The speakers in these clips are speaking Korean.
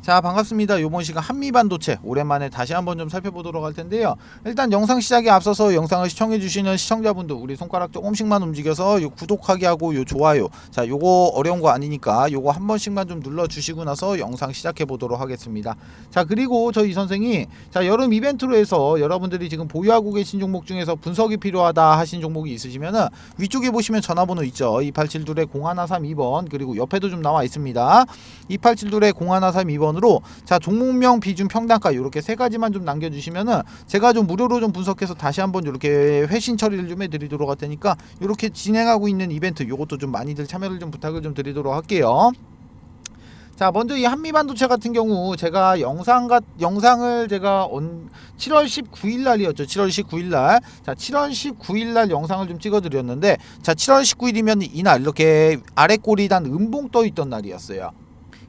자, 반갑습니다. 요번 시간 한미반도체 오랜만에 다시 한번 좀 살펴보도록 할 텐데요. 일단 영상 시작에 앞서서 영상을 시청해주시는 시청자분들, 우리 손가락 조금씩만 움직여서 요 구독하기 하고 요 좋아요, 자 요거 어려운 거 아니니까 요거 한 번씩만 좀 눌러주시고 나서 영상 시작해 보도록 하겠습니다. 자, 그리고 저희 선생이 자 여름 이벤트로 해서 여러분들이 지금 보유하고 계신 종목 중에서 분석이 필요하다 하신 종목이 있으시면은 위쪽에 보시면 전화번호 있죠. 2872-0132번, 그리고 옆에도 좀 나와 있습니다. 2872-0132번 으로 자 종목명, 비중, 평단가 이렇게 세 가지만 좀 남겨주시면은 제가 좀 무료로 좀 분석해서 다시 한번 이렇게 회신 처리를 좀 해드리도록 할 테니까 이렇게 진행하고 있는 이벤트 요것도 좀 많이들 참여를 좀 부탁을 좀 드리도록 할게요. 자, 먼저 이 한미반도체 같은 경우 제가 영상을 제가 7월 19일 날이었죠. 7월 19일 날. 자, 7월 19일 날 영상을 좀 찍어 드렸는데 자, 7월 19일이면 이날 이렇게 아래 꼬리 단 음봉 떠 있던 날이었어요.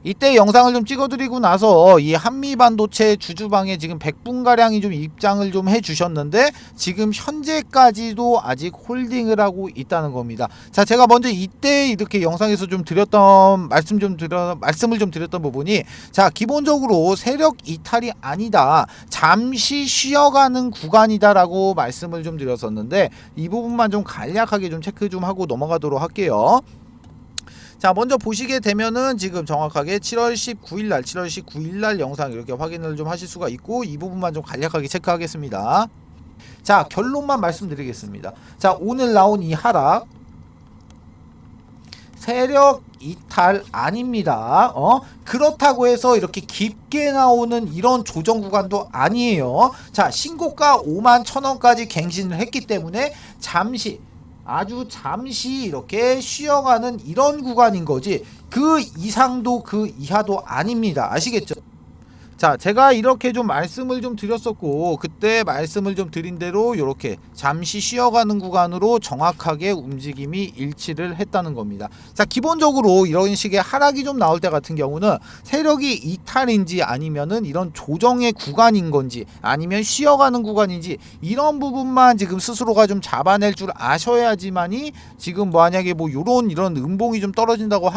이때 영상을 좀 찍어드리고 나서 이 한미반도체 주주방에 지금 100분가량이 좀 입장을 좀 해주셨는데 지금 현재까지도 아직 홀딩을 하고 있다는 겁니다. 자, 제가 먼저 이때 이렇게 영상에서 좀 드렸던 말씀을 좀 드렸던 부분이 자 기본적으로 세력 이탈이 아니다, 잠시 쉬어가는 구간이다 라고 말씀을 좀 드렸었는데 이 부분만 좀 간략하게 좀 체크 좀 하고 넘어가도록 할게요. 자, 먼저 보시게 되면은 지금 정확하게 7월 19일 날 영상 이렇게 확인을 좀 하실 수가 있고 이 부분만 좀 간략하게 체크하겠습니다. 자, 결론만 말씀드리겠습니다. 자, 오늘 나온 이 하락 세력 이탈 아닙니다. 그렇다고 해서 이렇게 깊게 나오는 이런 조정 구간도 아니에요. 자, 신고가 51,000원까지 갱신을 했기 때문에 아주 잠시 이렇게 쉬어가는 이런 구간인 거지 그 이상도 그 이하도 아닙니다. 아시겠죠? 자, 제가 이렇게 좀 말씀을 좀 드렸었고 그때 말씀을 좀 드린 대로 이렇게 잠시 쉬어가는 구간으로 정확하게 움직임이 일치를 했다는 겁니다. 자, 기본적으로 이런 식의 하락이 좀 나올 때 같은 경우는 세력이 이탈인지 아니면은 이런 조정의 구간인 건지 아니면 쉬어가는 구간인지 이런 부분만 지금 스스로가 좀 잡아낼 줄 아셔야지만이 지금 만약에 이런 음봉이 좀 떨어진다고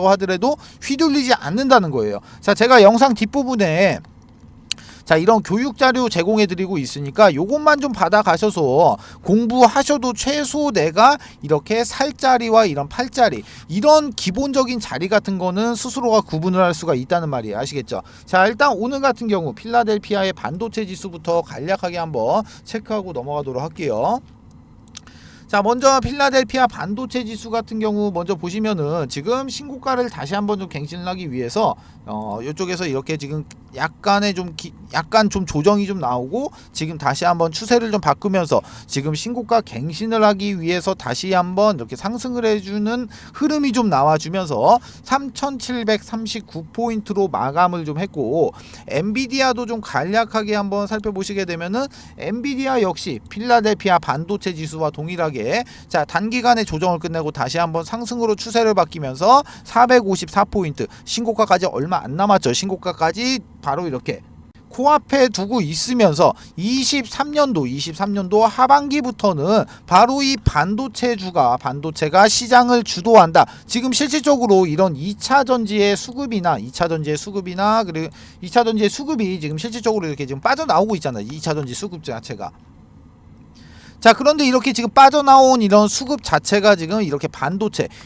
하더라도 휘둘리지 않는다는 거예요. 자, 제가 영상 뒷부분에 자 이런 교육 자료 제공해 드리고 있으니까 요것만 좀 받아 가셔서 공부하셔도 최소 내가 이렇게 살자리와 이런 팔자리 이런 기본적인 자리 같은 거는 스스로가 구분을 할 수가 있다는 말이에요. 아시겠죠? 자, 일단 오늘 같은 경우 필라델피아의 반도체 지수부터 간략하게 한번 체크하고 넘어가도록 할게요. 자, 먼저 필라델피아 반도체 지수 같은 경우 먼저 보시면은 지금 신고가를 다시 한번 좀 갱신을 하기 위해서 이쪽에서 이렇게 지금 약간 좀 조정이 좀 나오고 지금 다시 한번 추세를 좀 바꾸면서 지금 신고가 갱신을 하기 위해서 다시 한번 이렇게 상승을 해주는 흐름이 좀 나와주면서 3,739포인트로 마감을 좀 했고 엔비디아도 좀 간략하게 한번 살펴보시게 되면은 엔비디아 역시 필라델피아 반도체 지수와 동일하게 자 단기간에 조정을 끝내고 다시 한번 상승으로 추세를 바뀌면서 454포인트 신고가까지 얼마 안 남았죠. 신고가까지 바로 이렇게 코앞에 두고 있으면서 23년도 하반기부터는 바로 이 반도체가 시장을 주도한다. 지금 실질적으로 이런 2차 전지의 수급이나 그리고 2차 전지의 수급이 지금 실질적으로 이렇게 지금 빠져나오고 있잖아요. 2차 전지 수급 자체가. 자, 그런데 이렇게 지금 빠져나온 이런 수급 자체가 지금 이렇게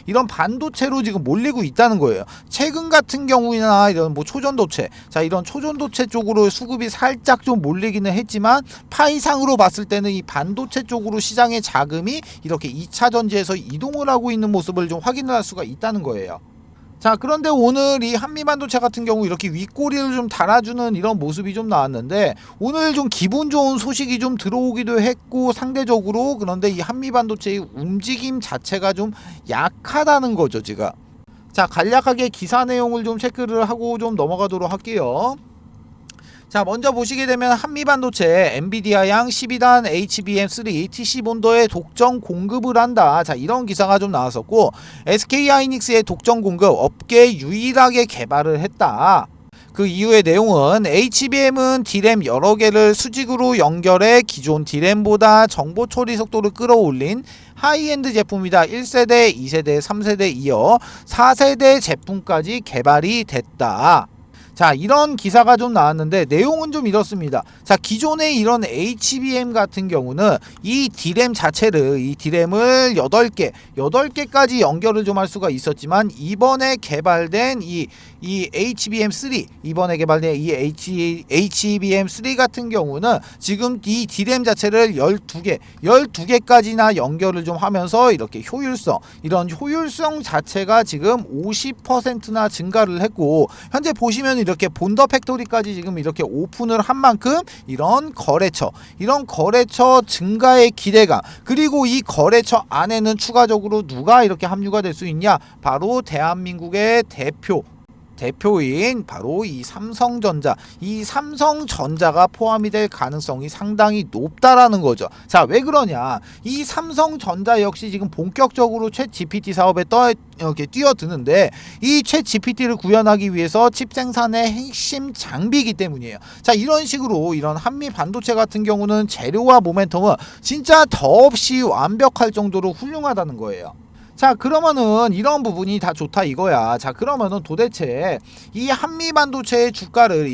이런 반도체로 지금 몰리고 있다는 거예요. 최근 같은 경우나 이런 초전도체, 자 이런 초전도체 쪽으로 수급이 살짝 좀 몰리기는 했지만 파이상으로 봤을 때는 이 반도체 쪽으로 시장의 자금이 이렇게 2차 전지에서 이동을 하고 있는 모습을 좀 확인을 할 수가 있다는 거예요. 자, 그런데 오늘 이 한미반도체 같은 경우 이렇게 윗꼬리를 좀 달아주는 이런 모습이 좀 나왔는데 오늘 좀 기분 좋은 소식이 좀 들어오기도 했고 상대적으로 그런데 이 한미반도체의 움직임 자체가 좀 약하다는 거죠 지금. 자, 간략하게 기사 내용을 좀 체크를 하고 좀 넘어가도록 할게요. 자, 먼저 보시게 되면 한미반도체 엔비디아 양 12단 HBM3 TC본더에 독점 공급을 한다. 자, 이런 기사가 좀 나왔었고 SK하이닉스의 독점 공급 업계 유일하게 개발을 했다. 그 이후의 내용은 HBM은 D램 여러 개를 수직으로 연결해 기존 D램보다 정보 처리 속도를 끌어올린 하이엔드 제품이다. 1세대, 2세대, 3세대 이어 4세대 제품까지 개발이 됐다. 자, 이런 기사가 좀 나왔는데 내용은 좀 이렇습니다. 자, 기존의 이런 HBM 같은 경우는 이 D램 자체를 이 D램을 8개까지 연결을 좀 할 수가 있었지만 이번에 개발된 이 HBM3 이번에 개발된 이 HBM3 같은 경우는 지금 이 D램 자체를 12개까지나 연결을 좀 하면서 이렇게 이런 효율성 자체가 지금 50%나 증가를 했고 현재 보시면 이렇게 본더 팩토리까지 지금 이렇게 오픈을 한 만큼 이런 거래처 증가의 기대감 그리고 이 거래처 안에는 추가적으로 누가 이렇게 합류가 될 수 있냐 바로 대한민국의 대표인 바로 이 삼성전자가 포함이 될 가능성이 상당히 높다라는 거죠. 자, 왜 그러냐? 이 삼성전자 역시 지금 본격적으로 챗 GPT 사업에 이렇게 뛰어드는데 이 챗 GPT를 구현하기 위해서 칩 생산의 핵심 장비이기 때문이에요. 자, 이런 식으로 이런 한미 반도체 같은 경우는 재료와 모멘텀은 진짜 더없이 완벽할 정도로 훌륭하다는 거예요. 자, 그러면은 이런 부분이 다 좋다 이거야. 자, 그러면은 도대체 이 한미 반도체의 주가를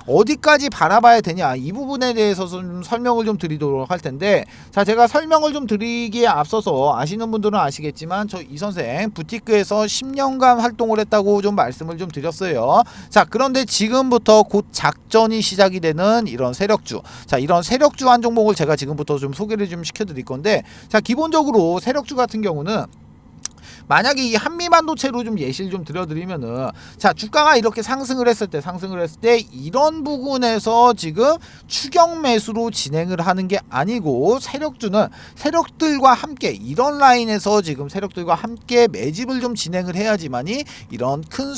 어디까지 바라봐야 되냐 이 부분에 대해서 좀 설명을 좀 드리도록 할 텐데, 자, 제가 설명을 좀 드리기에 앞서서 아시는 분들은 아시겠지만 저 이 선생 부티크에서 10년간 활동을 했다고 좀 말씀을 좀 드렸어요. 자, 그런데 지금부터 곧 작전이 시작이 되는 이런 세력주, 자, 이런 세력주 한 종목을 제가 지금부터 좀 소개를 좀 시켜드릴 건데, 자, 기본적으로 세력주 같은 경우는 만약에 이 한미 반도체로 좀 예시를 좀 들어드리면은, 자, 주가가 이렇게 상승을 했을 때 이런 부분에서 지금 추격 매수로 진행을 하는 게 아니고 세력주는 세력들과 함께 이런 라인에서 지금 세력들과 함께 매집을 좀 진행을 해야지만이 이런 큰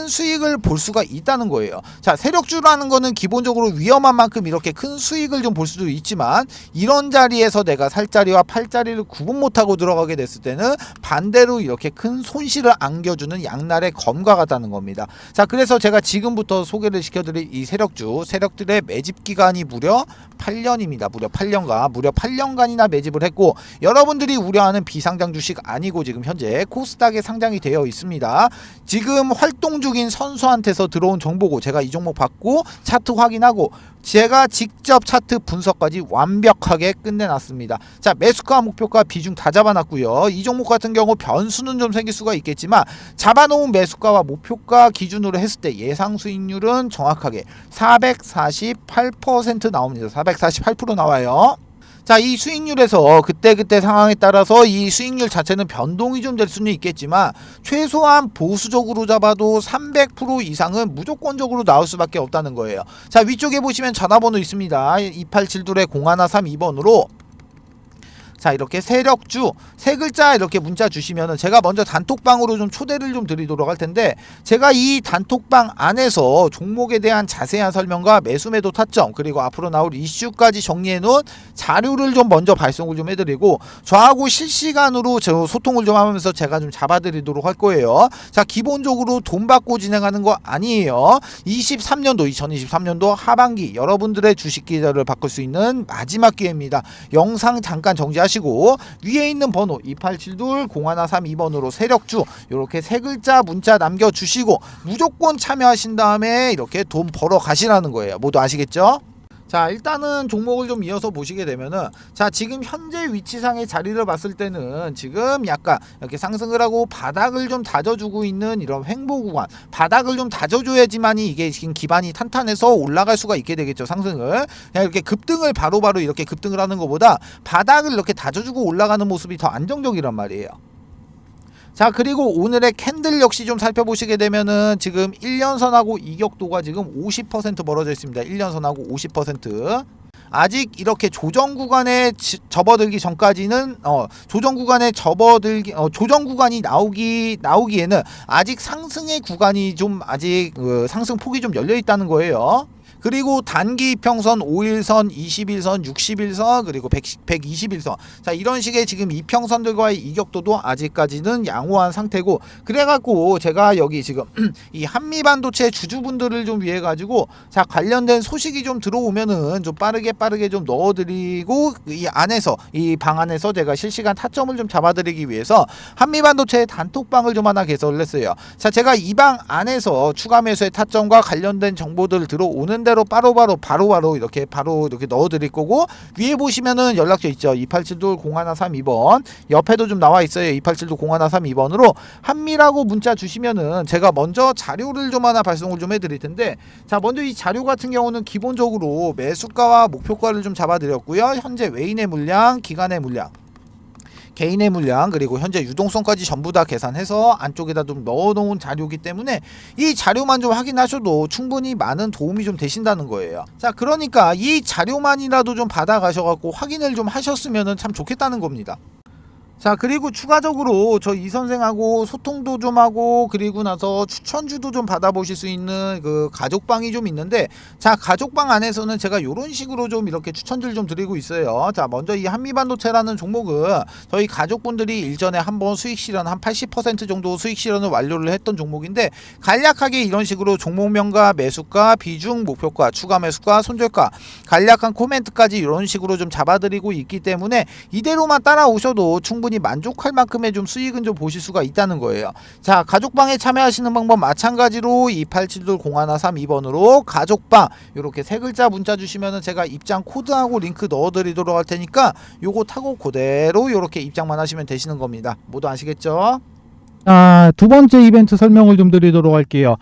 수익을 볼 수가 있다는 거예요. 자, 세력주라는 거는 기본적으로 위험한 만큼 이렇게 큰 수익을 좀 볼 수도 있지만 이런 자리에서 내가 살 자리와 팔 자리를 구분 못하고 들어가게 됐을 때는 반대로 이렇게 큰 손실을 안겨주는 양날의 검과 같다는 겁니다. 자, 그래서 제가 지금부터 소개를 시켜드릴 이 세력들의 매집 기간이 무려 8년입니다. 무려 8년간이나 매집을 했고, 여러분들이 우려하는 비상장 주식 아니고 지금 현재 코스닥에 상장이 되어 있습니다. 지금 활동 중인 선수한테서 들어온 정보고 제가 이 종목 받고 차트 확인하고 제가 직접 차트 분석까지 완벽하게 끝내놨습니다. 자, 매수가, 목표가, 비중 다 잡아놨고요. 이 종목 같은 경우 변수는 좀 생길 수가 있겠지만 잡아놓은 매수가와 목표가 기준으로 했을 때 예상 수익률은 정확하게 448% 나옵니다. 448% 나와요. 자, 이 수익률에서 그때 상황에 따라서 이 수익률 자체는 변동이 좀 될 수는 있겠지만 최소한 보수적으로 잡아도 300% 이상은 무조건적으로 나올 수밖에 없다는 거예요. 자, 위쪽에 보시면 전화번호 있습니다. 2872-0132번으로 자, 이렇게 세력주 세 글자 이렇게 문자 주시면은 제가 먼저 단톡방으로 좀 초대를 좀 드리도록 할 텐데, 제가 이 단톡방 안에서 종목에 대한 자세한 설명과 매수 매도 타점 그리고 앞으로 나올 이슈까지 정리해 놓은 자료를 좀 먼저 발송을 좀 해드리고 저하고 실시간으로 소통을 좀 하면서 제가 좀 잡아드리도록 할 거예요. 자, 기본적으로 돈 받고 진행하는 거 아니에요. 2023년도 하반기 여러분들의 주식 기회를 바꿀 수 있는 마지막 기회입니다. 영상 잠깐 정지하시고 위에 있는 번호 2872-0132번으로 세력주 이렇게 세 글자 문자 남겨주시고 무조건 참여하신 다음에 이렇게 돈 벌어 가시라는 거예요. 모두 아시겠죠? 자, 일단은 종목을 좀 이어서 보시게 되면은, 자, 지금 현재 위치상의 자리를 봤을 때는 지금 약간 이렇게 상승을 하고 바닥을 좀 다져주고 있는 이런 횡보 구간, 바닥을 좀 다져줘야지만이 이게 지금 기반이 탄탄해서 올라갈 수가 있게 되겠죠. 상승을 그냥 이렇게 급등을 바로바로 이렇게 급등을 하는 것보다 바닥을 이렇게 다져주고 올라가는 모습이 더 안정적이란 말이에요. 자, 그리고 오늘의 캔들 역시 좀 살펴보시게 되면은 지금 1년선하고 이격도가 지금 50% 벌어져 있습니다. 1년선하고 50%. 아직 이렇게 조정 구간에 접어들기 전까지는 조정 구간이 나오기에는 아직 상승의 구간이 좀 아직 상승 폭이 좀 열려 있다는 거예요. 그리고 단기 이평선 5일선, 20일선, 60일선, 그리고 120일선. 자, 이런 식의 지금 이평선들과의 이격도도 아직까지는 양호한 상태고, 그래갖고 제가 여기 지금 이 한미반도체 주주분들을 좀 위해 가지고 자, 관련된 소식이 좀 들어오면은 좀 빠르게 좀 넣어드리고, 이 안에서 이 방 안에서 제가 실시간 타점을 좀 잡아드리기 위해서 한미반도체 단톡방을 좀 하나 개설을 했어요. 자, 제가 이 방 안에서 추가 매수의 타점과 관련된 정보들 들어오는 대로 바로 이렇게 넣어드릴 거고, 위에 보시면은 연락처 있죠. 287-0132번 옆에도 좀 나와 있어요. 287-0132번으로 한미라고 문자 주시면은 제가 먼저 자료를 좀 하나 발송을 좀 해드릴 텐데, 자, 먼저 이 자료 같은 경우는 기본적으로 매수가와 목표가를 좀 잡아드렸고요. 현재 외인의 물량, 기간의 물량, 개인의 물량, 그리고 현재 유동성까지 전부 다 계산해서 안쪽에다 좀 넣어놓은 자료이기 때문에 이 자료만 좀 확인하셔도 충분히 많은 도움이 좀 되신다는 거예요. 자, 그러니까 이 자료만이라도 좀 받아가셔갖고 확인을 좀 하셨으면 참 좋겠다는 겁니다. 자, 그리고 추가적으로 저 이 선생하고 소통도 좀 하고, 그리고 나서 추천주도 좀 받아보실 수 있는 그 가족방이 좀 있는데, 자, 가족방 안에서는 제가 이런 식으로 좀 이렇게 추천주를 좀 드리고 있어요. 자, 먼저 이 한미반도체라는 종목은 저희 가족분들이 일전에 한번 수익 실현 한 80% 정도 수익 실현을 완료를 했던 종목인데, 간략하게 이런 식으로 종목명과 매수가, 비중, 목표가, 추가 매수가, 손절가, 간략한 코멘트까지 이런 식으로 좀 잡아드리고 있기 때문에 이대로만 따라오셔도 충분히 만족할 만큼의 좀 수익은 좀 보실 수가 있다는 거예요. 자, 가족방에 참여하시는 방법 마찬가지로 287-0132번으로 가족방 이렇게 세 글자 문자 주시면은 제가 입장 코드하고 링크 넣어드리도록 할 테니까 요거 타고 그대로 이렇게 입장만 하시면 되시는 겁니다. 모두 아시겠죠? 두 번째 이벤트 설명을 좀 드리도록 할게요.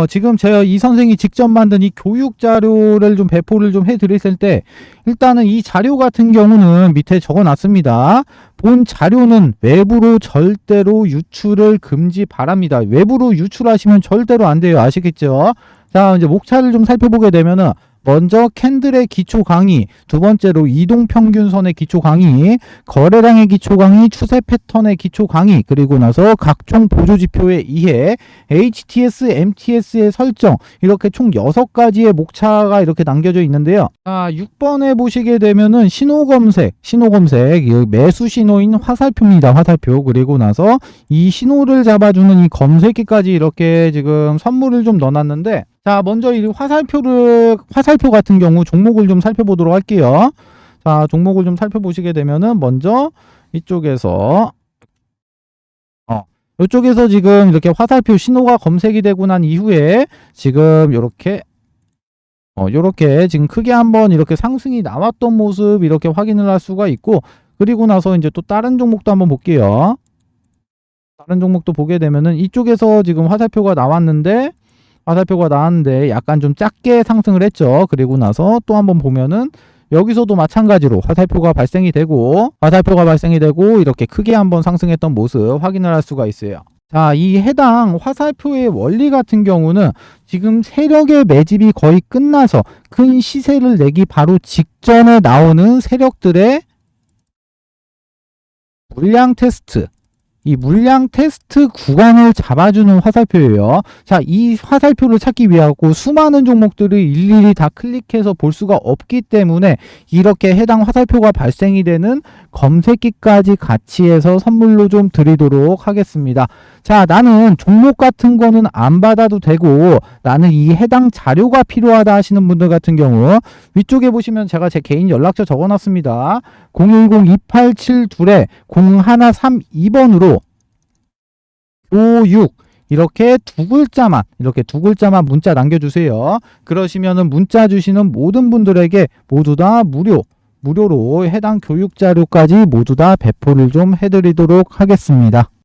지금 제가 이 선생이 직접 만든 이 교육 자료를 좀 배포를 좀 해드렸을 때, 일단은 이 자료 같은 경우는 밑에 적어 놨습니다. 본 자료는 외부로 절대로 유출을 금지 바랍니다. 외부로 유출하시면 절대로 안 돼요. 아시겠죠? 자, 이제 목차를 좀 살펴보게 되면은, 먼저 캔들의 기초 강의, 두 번째로 이동평균선의 기초 강의, 거래량의 기초 강의, 추세 패턴의 기초 강의, 그리고 나서 각종 보조지표의 이해, HTS, MTS의 설정, 이렇게 총 6가지의 목차가 이렇게 남겨져 있는데요. 자, 6번에 보시게 되면은 신호검색, 매수 신호인 화살표입니다. 화살표. 그리고 나서 이 신호를 잡아주는 이 검색기까지 이렇게 지금 선물을 좀 넣어놨는데, 자, 먼저 이 화살표 같은 경우 종목을 좀 살펴보도록 할게요. 자, 종목을 좀 살펴보시게 되면은 먼저 이쪽에서 이쪽에서 지금 이렇게 화살표 신호가 검색이 되고 난 이후에 지금 요렇게 지금 크게 한번 이렇게 상승이 나왔던 모습 이렇게 확인을 할 수가 있고, 그리고 나서 이제 또 다른 종목도 한번 볼게요. 다른 종목도 보게 되면은 이쪽에서 지금 화살표가 나왔는데 약간 좀 작게 상승을 했죠. 그리고 나서 또 한번 보면은 여기서도 마찬가지로 화살표가 발생이 되고 이렇게 크게 한번 상승했던 모습 확인을 할 수가 있어요. 자, 이 해당 화살표의 원리 같은 경우는 지금 세력의 매집이 거의 끝나서 큰 시세를 내기 바로 직전에 나오는 세력들의 물량 테스트, 이 물량 테스트 구간을 잡아주는 화살표예요. 자, 이 화살표를 찾기 위하고 수많은 종목들을 일일이 다 클릭해서 볼 수가 없기 때문에 이렇게 해당 화살표가 발생이 되는 검색기까지 같이 해서 선물로 좀 드리도록 하겠습니다. 자, 나는 종목 같은 거는 안 받아도 되고 나는 이 해당 자료가 필요하다 하시는 분들 같은 경우 위쪽에 보시면 제가 제 개인 연락처 적어놨습니다. 010-287-0132번으로 교육 이렇게 두 글자만 문자 남겨주세요. 그러시면은 문자 주시는 모든 분들에게 모두 다 무료로 해당 교육 자료까지 모두 다 배포를 좀 해드리도록 하겠습니다.